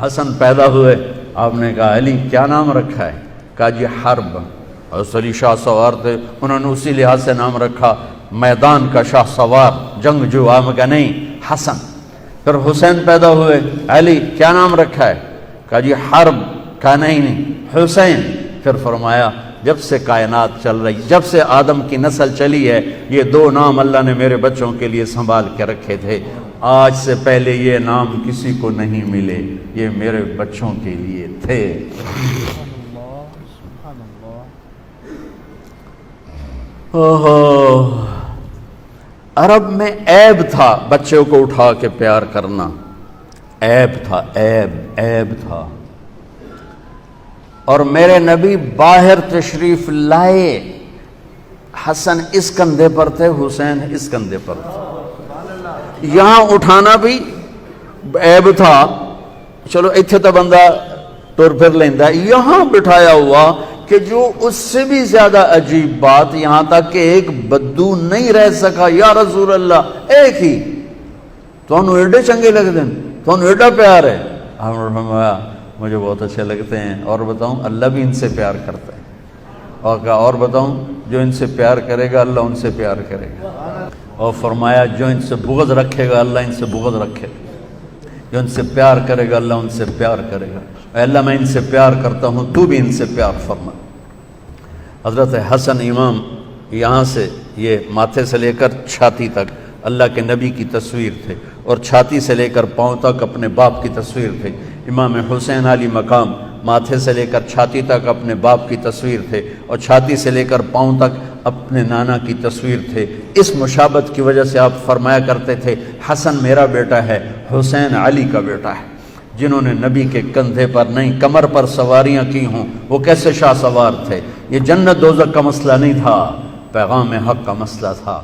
حسن پیدا ہوئے، آپ نے کہا علی کیا نام رکھا ہے؟ کہا جی حرب۔ حضرت علی شاہ سوار تھے، انہوں نے اسی لحاظ سے نام رکھا، میدان کا شاہ سوار، جنگجو۔ آپ نے کہا نہیں حسن۔ پھر حسین پیدا ہوئے، علی کیا نام رکھا ہے؟ کہا جی حرب۔ کہا نہیں حسین۔ پھر فرمایا جب سے کائنات چل رہی، جب سے آدم کی نسل چلی ہے، یہ دو نام اللہ نے میرے بچوں کے لیے سنبھال کے رکھے تھے، آج سے پہلے یہ نام کسی کو نہیں ملے، یہ میرے بچوں کے لیے تھے۔ اوہو، عرب میں عیب تھا بچے کو اٹھا کے پیار کرنا، عیب تھا، عیب تھا۔ اور میرے نبی باہر تشریف لائے، حسن اس کندھے پر تھے، حسین اس کندھے پر تھے، یہاں اٹھانا بھی عیب تھا، چلو اتھے تو بندہ ٹر پھر لیندہ، یہاں بٹھایا ہوا کہ جو اس سے بھی زیادہ عجیب بات، یہاں تک کہ ایک بدو نہیں رہ سکا، یا رسول اللہ ایک ہی تو انہوں ایڈے چنگے لگ دیں، تو انہوں ایڈا پیار ہے۔ آپ نے فرمایا مجھے بہت اچھے لگتے ہیں، اور بتاؤں اللہ بھی ان سے پیار کرتا ہے، اور کہا اور بتاؤں جو ان سے پیار کرے گا اللہ ان سے پیار کرے گا، اور فرمایا جو ان سے بغض رکھے گا اللہ ان سے بغض رکھے گا، جو ان سے پیار کرے گا اللہ ان سے پیار کرے گا۔ اے اللہ میں ان سے پیار کرتا ہوں، تو بھی ان سے پیار فرما۔ حضرت حسن امام یہاں سے یہ ماتھے سے لے کر چھاتی تک اللہ کے نبی کی تصویر تھے، اور چھاتی سے لے کر پاؤں تک اپنے باپ کی تصویر تھے۔ امام حسین علی مقام ماتھے سے لے کر چھاتی تک اپنے باپ کی تصویر تھے، اور چھاتی سے لے کر پاؤں تک اپنے نانا کی تصویر تھے۔ اس مشابہت کی وجہ سے آپ فرمایا کرتے تھے حسن میرا بیٹا ہے، حسین علی کا بیٹا ہے۔ جنہوں نے نبی کے کندھے پر نہیں کمر پر سواریاں کی ہوں وہ کیسے شاہ سوار تھے؟ یہ جنت دوزخ کا مسئلہ نہیں تھا، پیغام حق کا مسئلہ تھا۔